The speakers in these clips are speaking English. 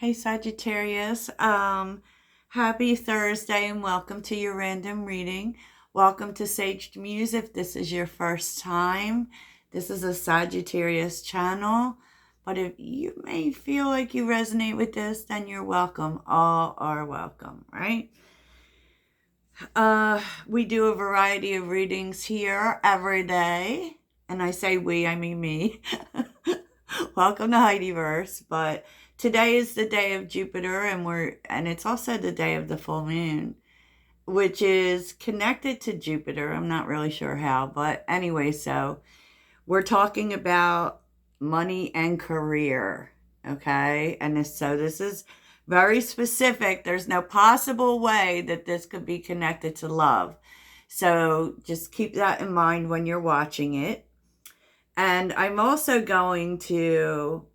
Hey Sagittarius, happy Thursday and welcome to your random reading. Welcome to Sage Muse if this is your first time. This is a Sagittarius channel, but if you may feel like you resonate with this, then you're welcome. All are welcome, right? We do a variety of readings here every day, and I say we, I mean me. Welcome to Heidiverse, but today is the day of Jupiter and it's also the day of the full moon, which is connected to Jupiter. I'm not really sure how, but anyway, so we're talking about money and career, okay? This is very specific. There's no possible way that this could be connected to love. So just keep that in mind when you're watching it. And I'm also going to,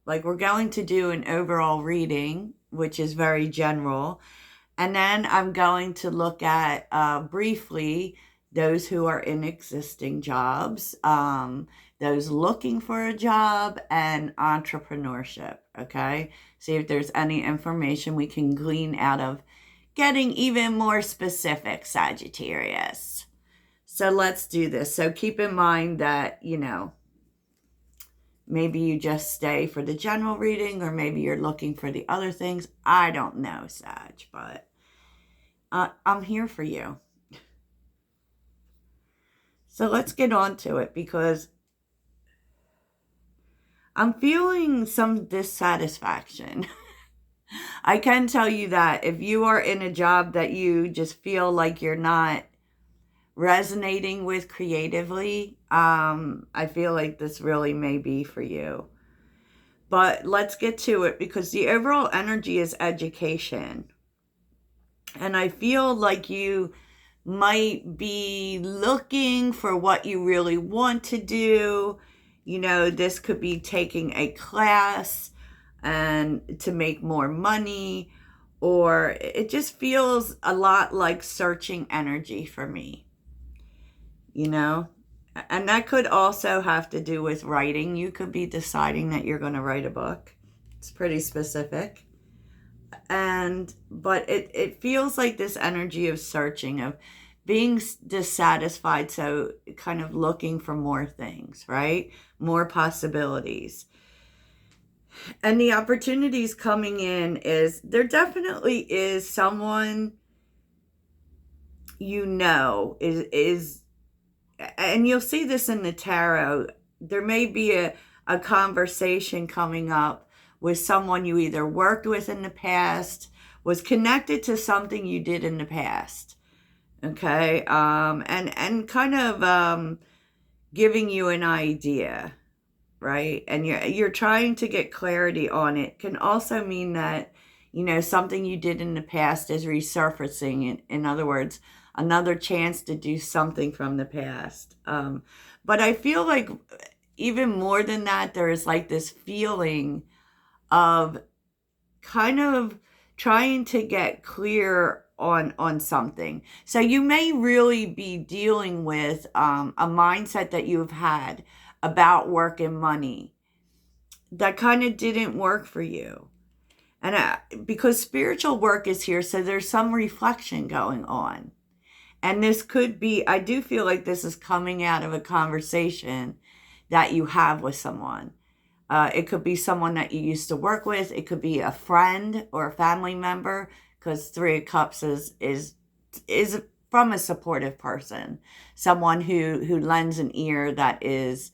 we're going to do an overall reading, which is very general. And then I'm going to look at briefly those who are in existing jobs, those looking for a job, and entrepreneurship, okay? See if there's any information we can glean out of getting even more specific, Sagittarius. So let's do this. So keep in mind that, maybe you just stay for the general reading, or maybe you're looking for the other things. I don't know, Sag, but I'm here for you. So let's get on to it, because I'm feeling some dissatisfaction. I can tell you that if you are in a job that you just feel like you're not resonating with creatively, I feel like this really may be for you. But let's get to it, because the overall energy is education. And I feel like you might be looking for what you really want to do. This could be taking a class and to make more money, or it just feels a lot like searching energy for me, and that could also have to do with writing. You could be deciding that you're going to write a book. It's pretty specific. But it feels like this energy of searching, of being dissatisfied, so kind of looking for more things, right? More possibilities. And the opportunities coming in there definitely is someone is, and you'll see this in the tarot. There may be a conversation coming up with someone you either worked with in the past, was connected to something you did in the past, okay? And kind of giving you an idea, right? And you're trying to get clarity on it. Can also mean that, something you did in the past is resurfacing. In other words, another chance to do something from the past. But I feel like even more than that, there is like this feeling of kind of trying to get clear on something. So you may really be dealing with a mindset that you've had about work and money that kind of didn't work for you. And because spiritual work is here, so there's some reflection going on. And this could be, I do feel like this is coming out of a conversation that you have with someone. It could be someone that you used to work with. It could be a friend or a family member, because Three of Cups is from a supportive person, someone who lends an ear that is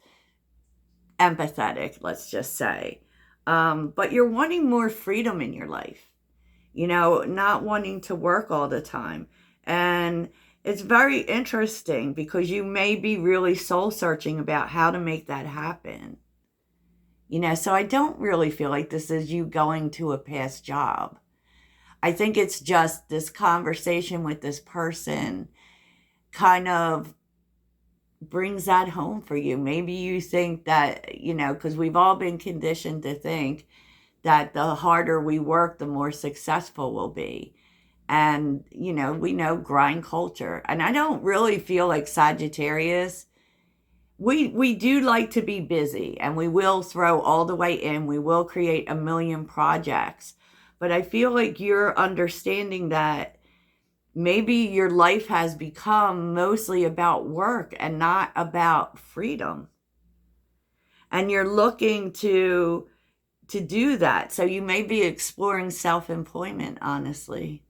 empathetic, let's just say. But you're wanting more freedom in your life, not wanting to work all the time. And it's very interesting, because you may be really soul searching about how to make that happen. So I don't really feel like this is you going to a past job. I think it's just this conversation with this person kind of brings that home for you. Maybe you think that, because we've all been conditioned to think that the harder we work, the more successful we'll be. And, we know grind culture. And I don't really feel like Sagittarius we do like to be busy, and we will throw all the way in. We will create a million projects. But I feel like you're understanding that maybe your life has become mostly about work and not about freedom. And you're looking to do that. So you may be exploring self-employment, honestly,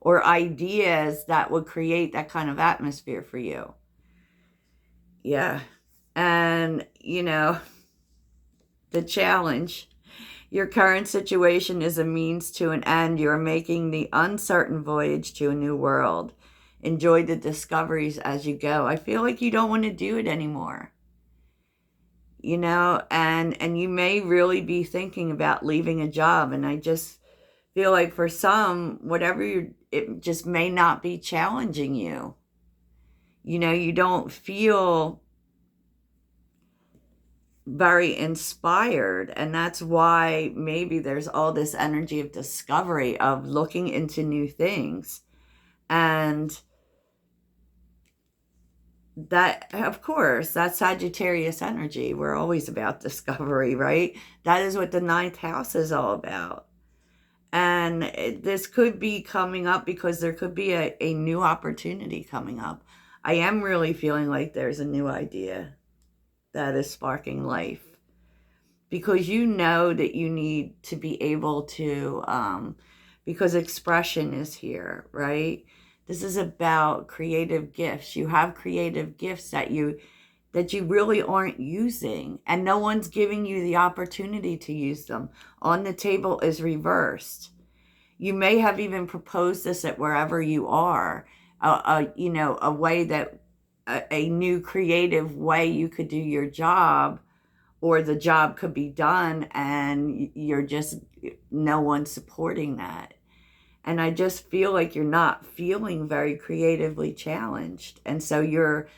or ideas that would create that kind of atmosphere for you. Yeah. And, the challenge. Your current situation is a means to an end. You're making the uncertain voyage to a new world. Enjoy the discoveries as you go. I feel like you don't want to do it anymore. And you may really be thinking about leaving a job. And I just feel like for some, it just may not be challenging you. You don't feel very inspired, and that's why maybe there's all this energy of discovery, of looking into new things. And that, of course, that's Sagittarius energy. We're always about discovery, right? That is what the ninth house is all about. And this could be coming up because there could be a new opportunity coming up. I am really feeling like there's a new idea that is sparking life, because you know that you need to be able to, because expression is here, right? This is about creative gifts. You have creative gifts that you really aren't using, and no one's giving you the opportunity to use them. On the table is reversed. You may have even proposed this at wherever you are, a way that a new creative way you could do your job, or the job could be done, and no one's supporting that. And I just feel like you're not feeling very creatively challenged. And so you're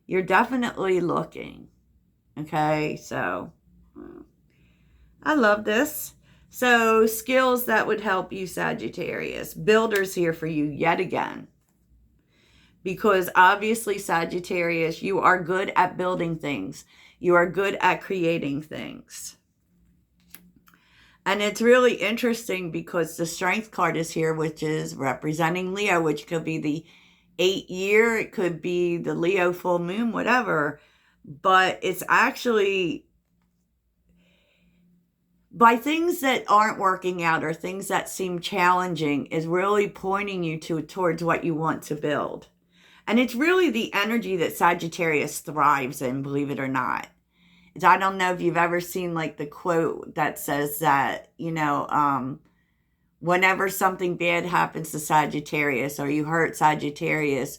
definitely looking. Okay, so I love this. So skills that would help you, Sagittarius. Builders here for you yet again. Because obviously, Sagittarius, you are good at building things. You are good at creating things. And it's really interesting because the Strength card is here, which is representing Leo, which could be the 8-year, it could be the Leo full moon, whatever. But it's actually by things that aren't working out, or things that seem challenging, is really pointing you towards what you want to build. And it's really the energy that Sagittarius thrives in, believe it or not. I don't know if you've ever seen like the quote that says that, whenever something bad happens to Sagittarius, or you hurt Sagittarius,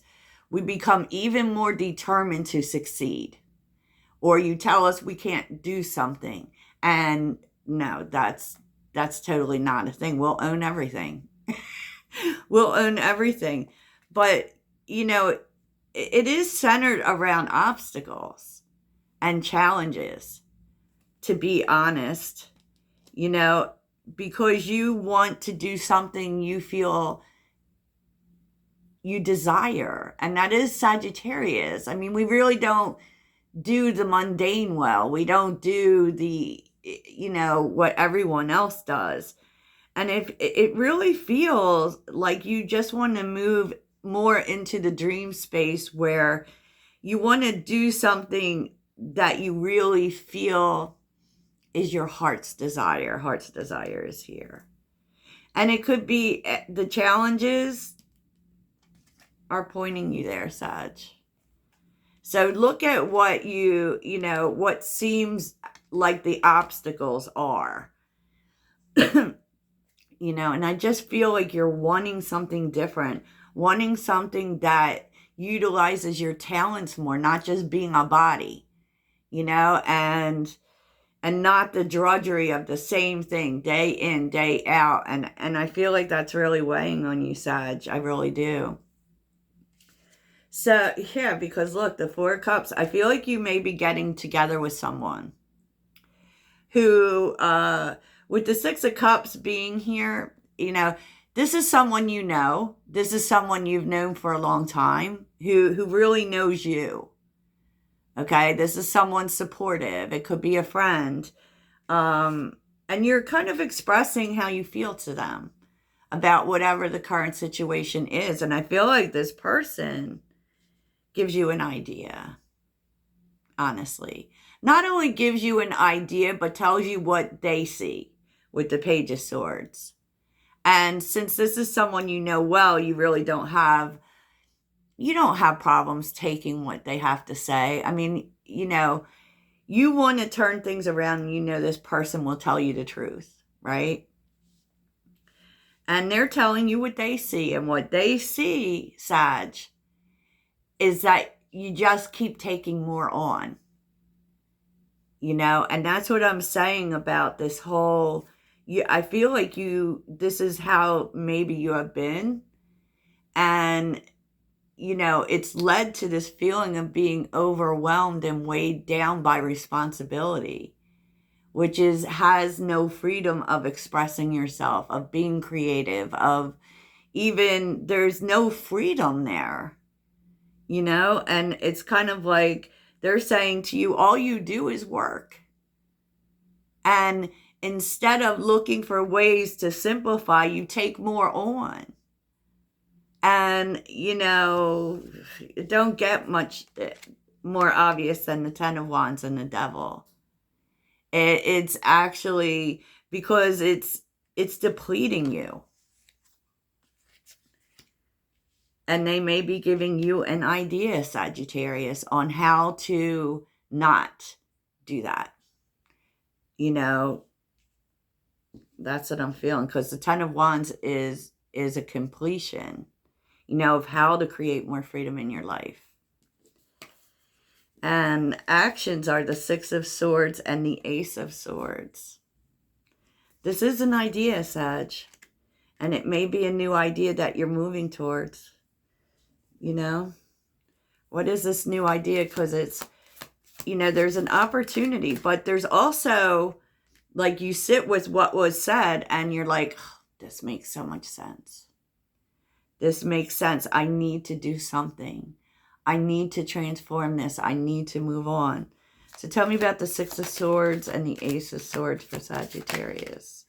we become even more determined to succeed. Or you tell us we can't do something. And no, that's totally not a thing. We'll own everything. We'll own everything. But, it is centered around obstacles and challenges, to be honest, because you want to do something you feel you desire. And that is Sagittarius. I mean, we really don't do the mundane well. We don't do the, what everyone else does. And if it really feels like you just want to move more into the dream space, where you want to do something that you really feel is your heart's desire. Heart's desire is here. And it could be the challenges are pointing you there, Sag. So look at what what seems like the obstacles are. And I just feel like you're wanting something different, wanting something that utilizes your talents more, not just being a body, and not the drudgery of the same thing day in, day out. And I feel like that's really weighing on you, Sag. I really do. So, yeah, because look, the Four of Cups, I feel like you may be getting together with someone who, with the Six of Cups being here, this is someone this is someone you've known for a long time, who really knows you. Okay, this is someone supportive. It could be a friend. And you're kind of expressing how you feel to them about whatever the current situation is. And I feel like this person gives you an idea, honestly. Not only gives you an idea, but tells you what they see with the Page of Swords. And since this is someone you know well, you really don't have problems taking what they have to say. I mean, you want to turn things around and this person will tell you the truth, right? And they're telling you what they see. And what they see, Sag, is that you just keep taking more on. And that's what I'm saying about this whole, I feel like this is how maybe you have been. And, it's led to this feeling of being overwhelmed and weighed down by responsibility, which has no freedom of expressing yourself, of being creative, there's no freedom there, and it's kind of like they're saying to you, all you do is work. And instead of looking for ways to simplify, you take more on. And, it don't get much more obvious than the Ten of Wands and the Devil. It's actually because it's depleting you. And they may be giving you an idea, Sagittarius, on how to not do that. That's what I'm feeling, because the Ten of Wands is a completion, of how to create more freedom in your life. And actions are the Six of Swords and the Ace of Swords. This is an idea, Sag, and it may be a new idea that you're moving towards. What is this new idea? Because it's, there's an opportunity, but there's also, like, you sit with what was said and you're like, oh, this makes so much sense. This makes sense. I need to do something. I need to transform this. I need to move on. So tell me about the Six of Swords and the Ace of Swords for Sagittarius.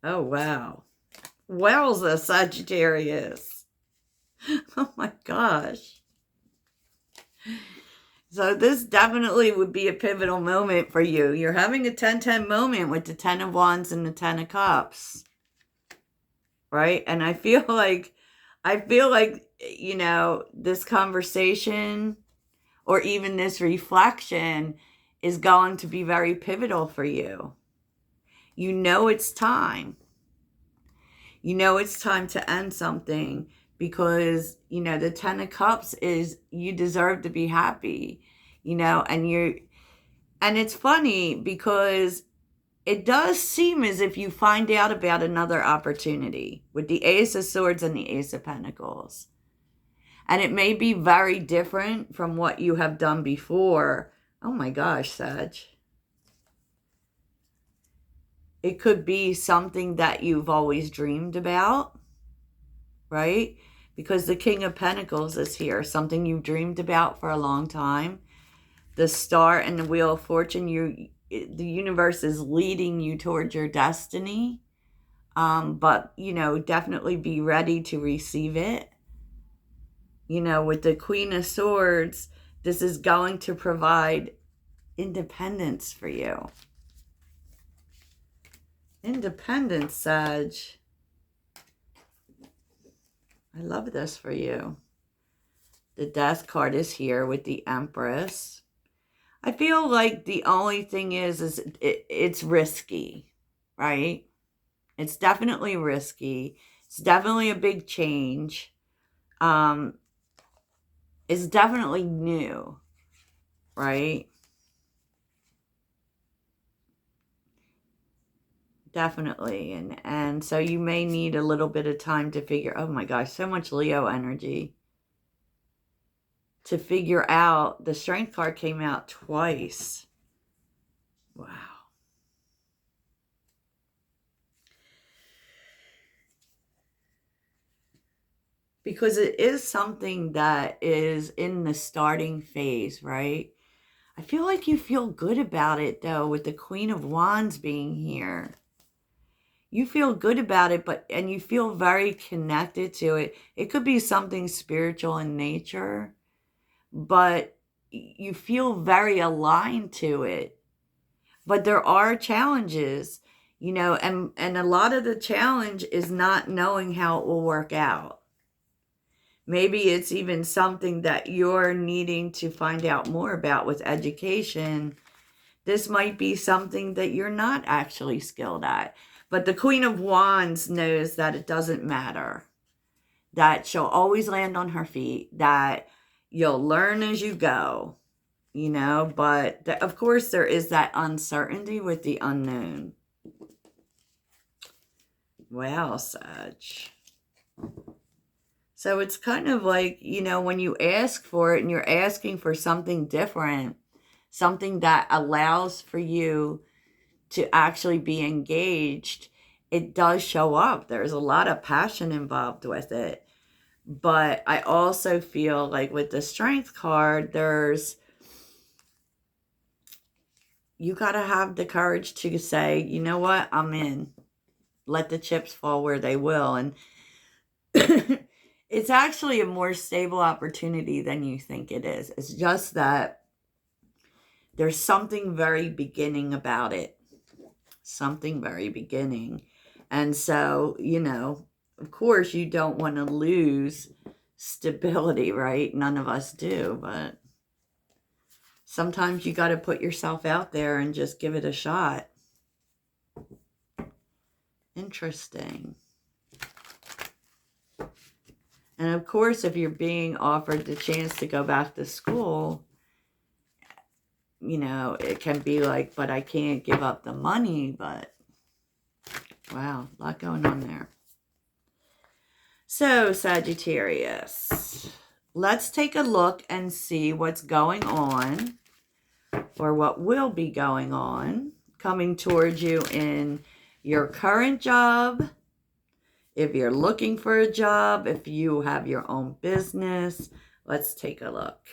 Oh, wow. Wowza, Sagittarius. Oh my gosh. So this definitely would be a pivotal moment for you. You're having a 10-10 moment with the Ten of Wands and the Ten of Cups. Right? And I feel like, this conversation or even this reflection is going to be very pivotal for you. It's time. It's time to end something, because, the Ten of Cups is you deserve to be happy, and it's funny because it does seem as if you find out about another opportunity with the Ace of Swords and the Ace of Pentacles. And it may be very different from what you have done before. Oh my gosh, Sag. It could be something that you've always dreamed about, right? Because the King of Pentacles is here, something you've dreamed about for a long time. The Star and the Wheel of Fortune, the universe is leading you towards your destiny. But, definitely be ready to receive it. With the Queen of Swords, this is going to provide independence for you. Independence, Sag. I love this for you. The Death card is here with the Empress. I feel like the only thing is it's risky, right? It's definitely risky. It's definitely a big change. It's definitely new, right? Definitely. And so you may need a little bit of time to figure, oh my gosh, so much Leo energy. To figure out, the Strength card came out twice. Wow. because it is something that is in the starting phase, right? I feel like you feel good about it, though, with the Queen of Wands being here. You feel good about it, and you feel very connected to it. It could be something spiritual in nature, but you feel very aligned to it. But there are challenges, and a lot of the challenge is not knowing how it will work out. Maybe it's even something that you're needing to find out more about with education. This might be something that you're not actually skilled at. But the Queen of Wands knows that it doesn't matter, that she'll always land on her feet, that you'll learn as you go, but of course there is that uncertainty with the unknown. Wow, Sag. So it's kind of like, when you ask for it and you're asking for something different, something that allows for you to actually be engaged, it does show up. There's a lot of passion involved with it. But I also feel like with the Strength card, you got to have the courage to say, you know what, I'm in. Let the chips fall where they will. And it's actually a more stable opportunity than you think it is. It's just that there's something very beginning about it. Something very beginning. And so, of course, you don't want to lose stability, right? None of us do, but sometimes you got to put yourself out there and just give it a shot. Interesting. And of course, if you're being offered the chance to go back to school, it can be like, but I can't give up the money, but wow, a lot going on there. So, Sagittarius, let's take a look and see what's going on, or what will be going on, coming towards you in your current job, if you're looking for a job, if you have your own business. Let's take a look.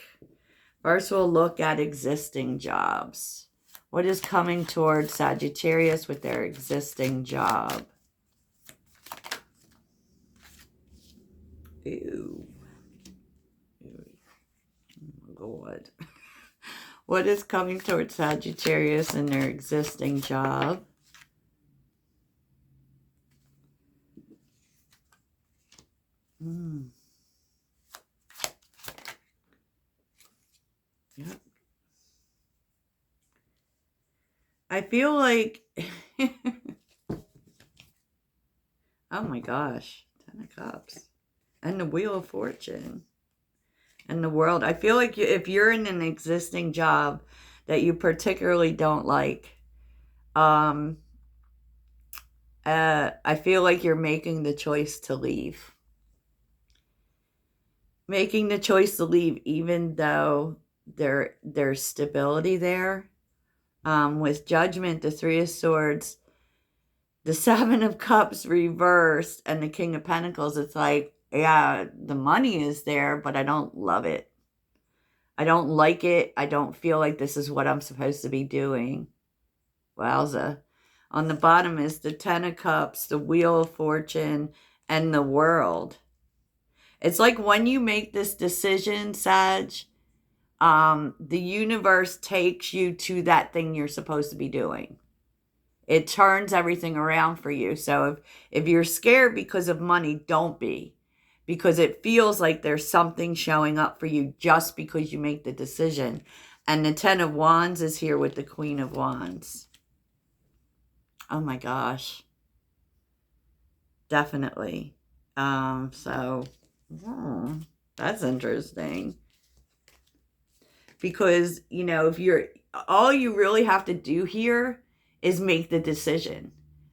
First, we'll look at existing jobs. What is coming towards Sagittarius with their existing job? Ew. Oh, God. What is coming towards Sagittarius in their existing job? Yep. I feel like, oh my gosh, 10 of Cups. And the Wheel of Fortune. And the World. I feel like if you're in an existing job that you particularly don't like, I feel like you're making the choice to leave. Making the choice to leave, even though there's stability there. With Judgment, the Three of Swords, the Seven of Cups reversed, and the King of Pentacles, it's like, yeah, the money is there, but I don't love it. I don't like it. I don't feel like this is what I'm supposed to be doing. Wowza. On the bottom is the Ten of Cups, the Wheel of Fortune, and the World. It's like when you make this decision, Sag, the universe takes you to that thing you're supposed to be doing. It turns everything around for you. So if you're scared because of money, don't be. Because it feels like there's something showing up for you just because you make the decision. And the Ten of Wands is here with the Queen of Wands. Oh my gosh. Definitely. That's interesting. Because, if all you really have to do here is make the decision.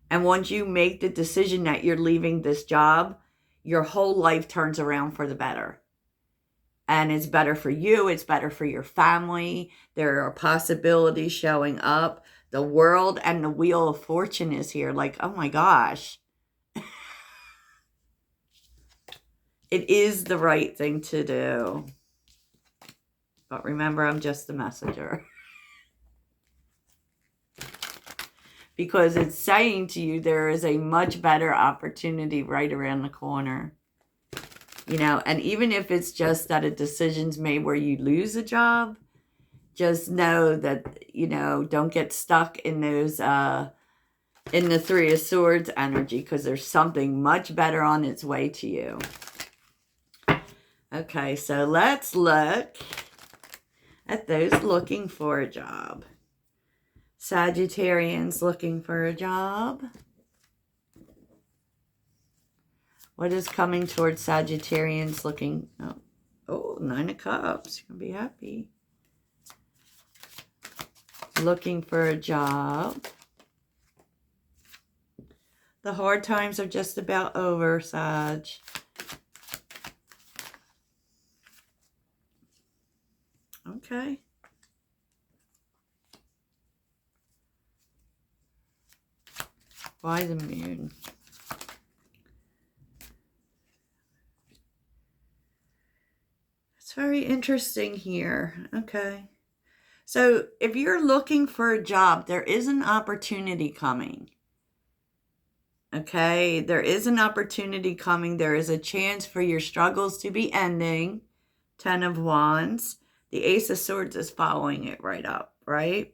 And once you make the decision that you're leaving this job, your whole life turns around for the better. And it's better for you. It's better for your family. There are possibilities showing up. The World and the Wheel of Fortune is here. Like, oh my gosh. It is the right thing to do. But remember, I'm just the messenger. Because it's saying to you there is a much better opportunity right around the corner. You know, and even if it's just that a decision's made where you lose a job, just know that, you know, don't get stuck in those, in the Three of Swords energy, because there's something much better on its way to you. Okay, so let's look at those looking for a job. Sagittarians looking for a job. What is coming towards Sagittarians looking... Oh, Nine of Cups. You're going to be happy. Looking for a job. The hard times are just about over, Sag. Okay. Why the Moon? It's very interesting here. Okay. So if you're looking for a job, there is an opportunity coming. Okay. There is an opportunity coming. There is a chance for your struggles to be ending. 10 of Wands. The Ace of Swords is following it right up, right?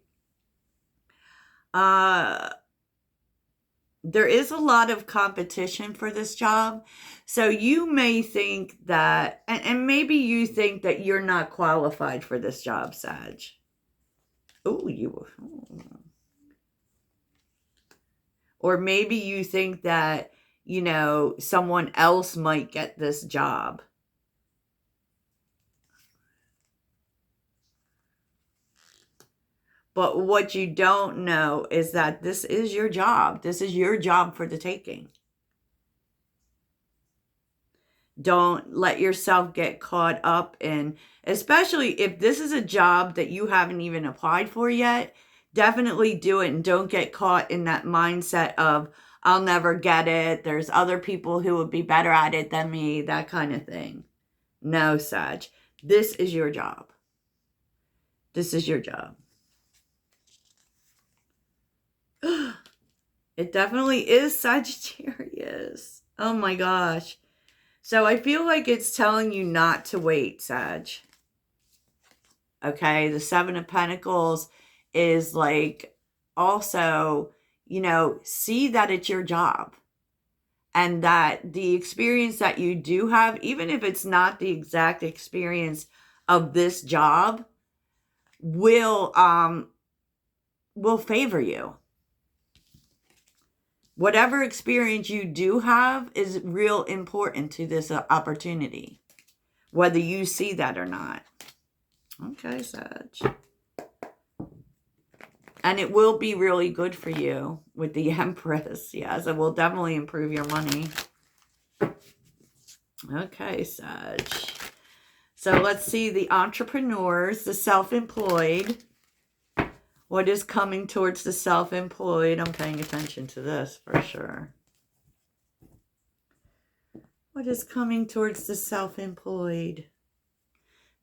There is a lot of competition for this job. So you may think that, and maybe you think that you're not qualified for this job, Sag. Oh, or maybe you think that, you know, someone else might get this job. But what you don't know is that this is your job. This is your job for the taking. Don't let yourself get caught up in, especially if this is a job that you haven't even applied for yet, definitely do it and don't get caught in that mindset of, I'll never get it. There's other people who would be better at it than me, that kind of thing. No, Sag. This is your job. This is your job. It definitely is Sagittarius. Oh my gosh. So I feel like it's telling you not to wait, Sag. Okay, the Seven of Pentacles is like also, you know, see that it's your job. And that the experience that you do have, even if it's not the exact experience of this job, will favor you. Whatever experience you do have is real important to this opportunity, whether you see that or not. Okay, Sag. And it will be really good for you with the Empress. Yes, it will definitely improve your money. Okay, Sag. So let's see the entrepreneurs, the self-employed. What is coming towards the self-employed? I'm paying attention to this for sure. What is coming towards the self-employed?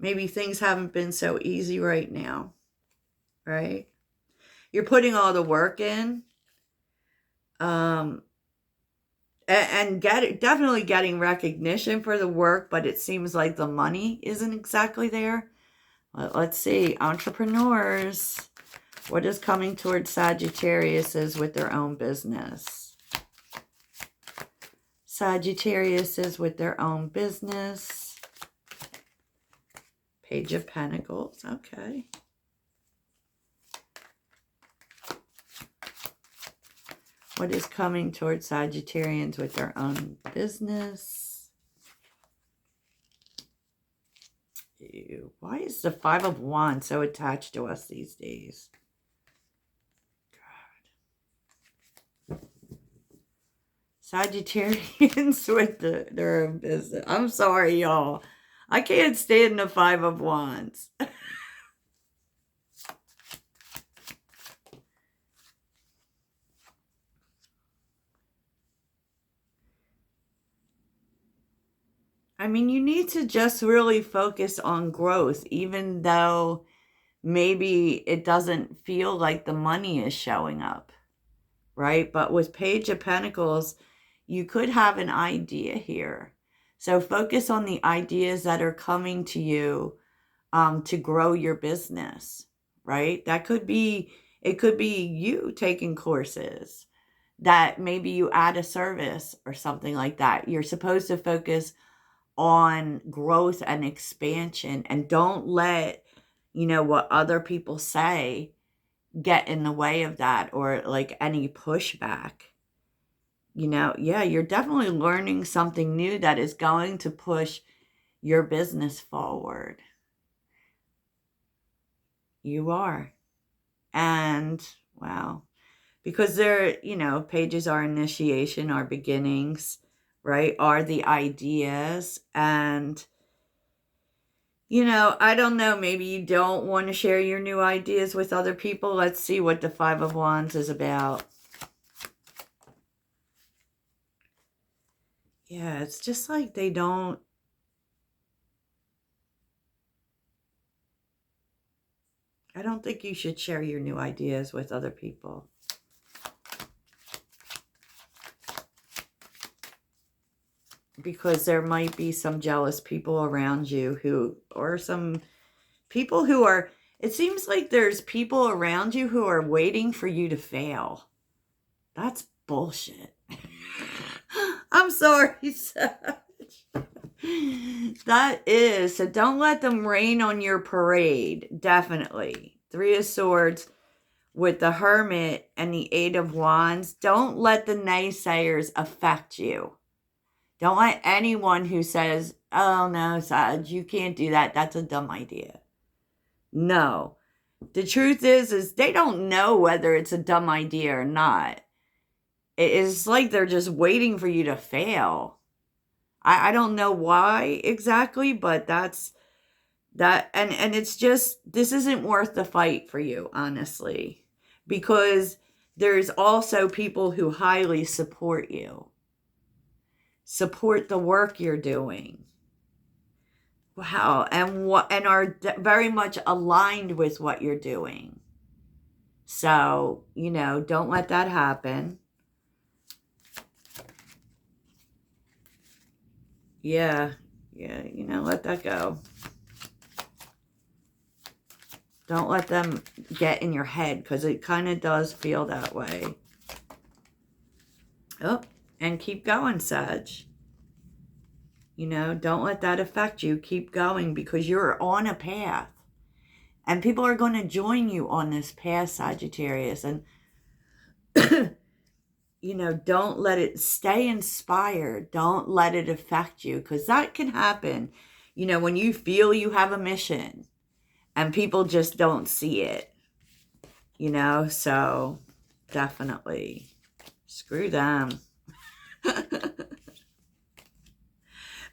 Maybe things haven't been so easy right now, right? You're putting all the work in. And definitely getting recognition for the work, but it seems like the money isn't exactly there. Let's see. Entrepreneurs. What is coming towards Sagittarius is with their own business. Sagittarius is with their own business. Page of Pentacles. Okay. What is coming towards Sagittarians with their own business? Ew. Why is the Five of Wands so attached to us these days? Sagittarians with their own business. I'm sorry, y'all. I can't stand the Five of Wands. I mean, you need to just really focus on growth, even though maybe it doesn't feel like the money is showing up, right? But with Page of Pentacles, you could have an idea here. So focus on the ideas that are coming to you to grow your business, right? It could be you taking courses, that maybe you add a service or something like that. You're supposed to focus on growth and expansion, and don't let, what other people say get in the way of that, or like any pushback. Yeah, you're definitely learning something new that is going to push your business forward. You are. And wow, because they're, pages are initiation, are beginnings, right? Are the ideas. And, I don't know, maybe you don't want to share your new ideas with other people. Let's see what the Five of Wands is about. Yeah, it's just like they don't. I don't think you should share your new ideas with other people. Because there might be some jealous people around you or some people who are, it seems like there's people around you who are waiting for you to fail. That's bullshit. I'm sorry, Sag. That is. So don't let them rain on your parade. Definitely. Three of Swords with the Hermit and the Eight of Wands. Don't let the naysayers affect you. Don't let anyone who says, oh no, Sag, you can't do that. That's a dumb idea. No. The truth is they don't know whether it's a dumb idea or not. It's like they're just waiting for you to fail. I don't know why exactly, but that's that. And it's just, this isn't worth the fight for you, honestly. Because there's also people who highly support you. Support the work you're doing. Wow. And are very much aligned with what you're doing. So, don't let that happen. Yeah, let that go. Don't let them get in your head, because it kind of does feel that way. Oh, and keep going, Sag. Don't let that affect you. Keep going, because you're on a path. And people are going to join you on this path, Sagittarius. And, don't let it, stay inspired. Don't let it affect you, because that can happen. When you feel you have a mission and people just don't see it, so definitely screw them.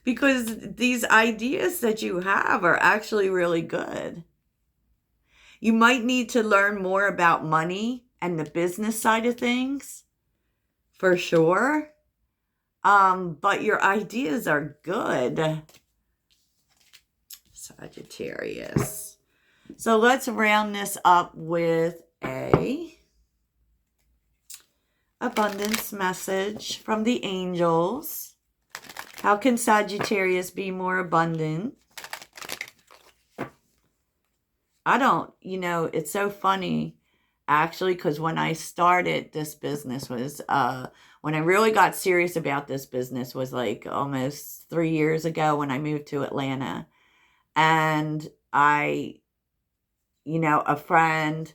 Because these ideas that you have are actually really good. You might need to learn more about money and the business side of things, for sure. But your ideas are good, Sagittarius. So let's round this up with a abundance message from the angels. How can Sagittarius be more abundant? It's so funny, actually, because when I started this business was, when I really got serious about this business was like almost 3 years ago when I moved to Atlanta. And a friend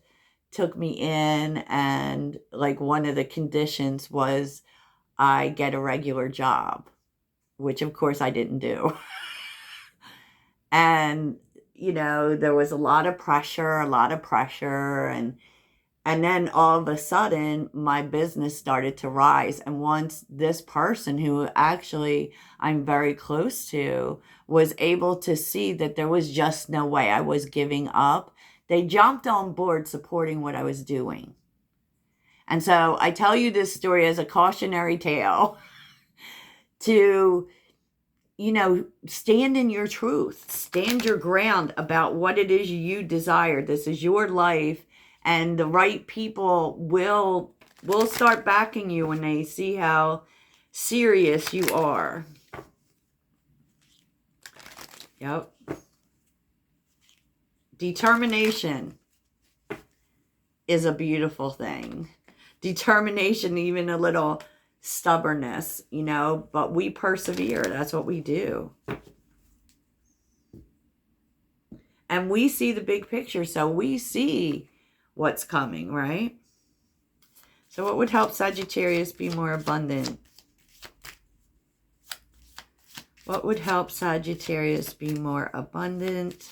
took me in, and like one of the conditions was I get a regular job, which of course I didn't do. And, there was a lot of pressure. And then all of a sudden, my business started to rise. And once this person, who actually I'm very close to, was able to see that there was just no way I was giving up, they jumped on board supporting what I was doing. And so I tell you this story as a cautionary tale to stand in your truth, stand your ground about what it is you desire. This is your life, and the right people will start backing you when they see how serious you are. Yep. Determination is a beautiful thing. Determination, even a little stubbornness, but we persevere. That's what we do. And we see the big picture, so we see what's coming, right? So what would help Sagittarius be more abundant? What would help Sagittarius be more abundant?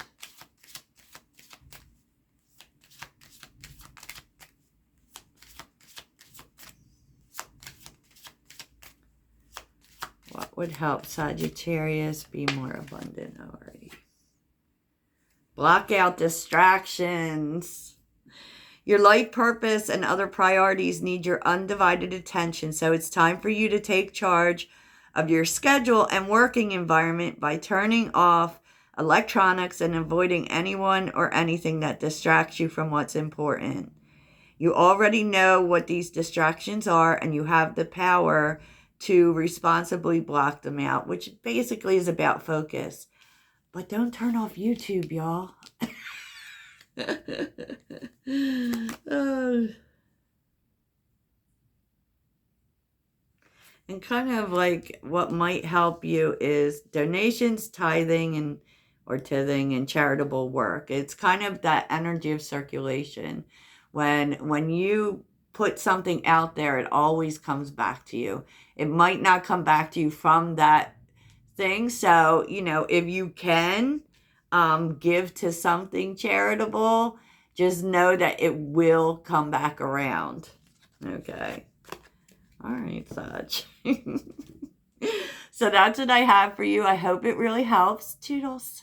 What would help Sagittarius be more abundant? Alrighty. Block out distractions. Your life purpose and other priorities need your undivided attention, so it's time for you to take charge of your schedule and working environment by turning off electronics and avoiding anyone or anything that distracts you from what's important. You already know what these distractions are, and you have the power to responsibly block them out, which basically is about focus. But don't turn off YouTube, y'all. And kind of like what might help you is donations, tithing, and charitable work. It's kind of that energy of circulation. When you put something out there, it always comes back to you. It might not come back to you from that thing. So, if you can give to something charitable, just know that it will come back around. Okay. All right, Sag. So that's what I have for you. I hope it really helps. Toodles.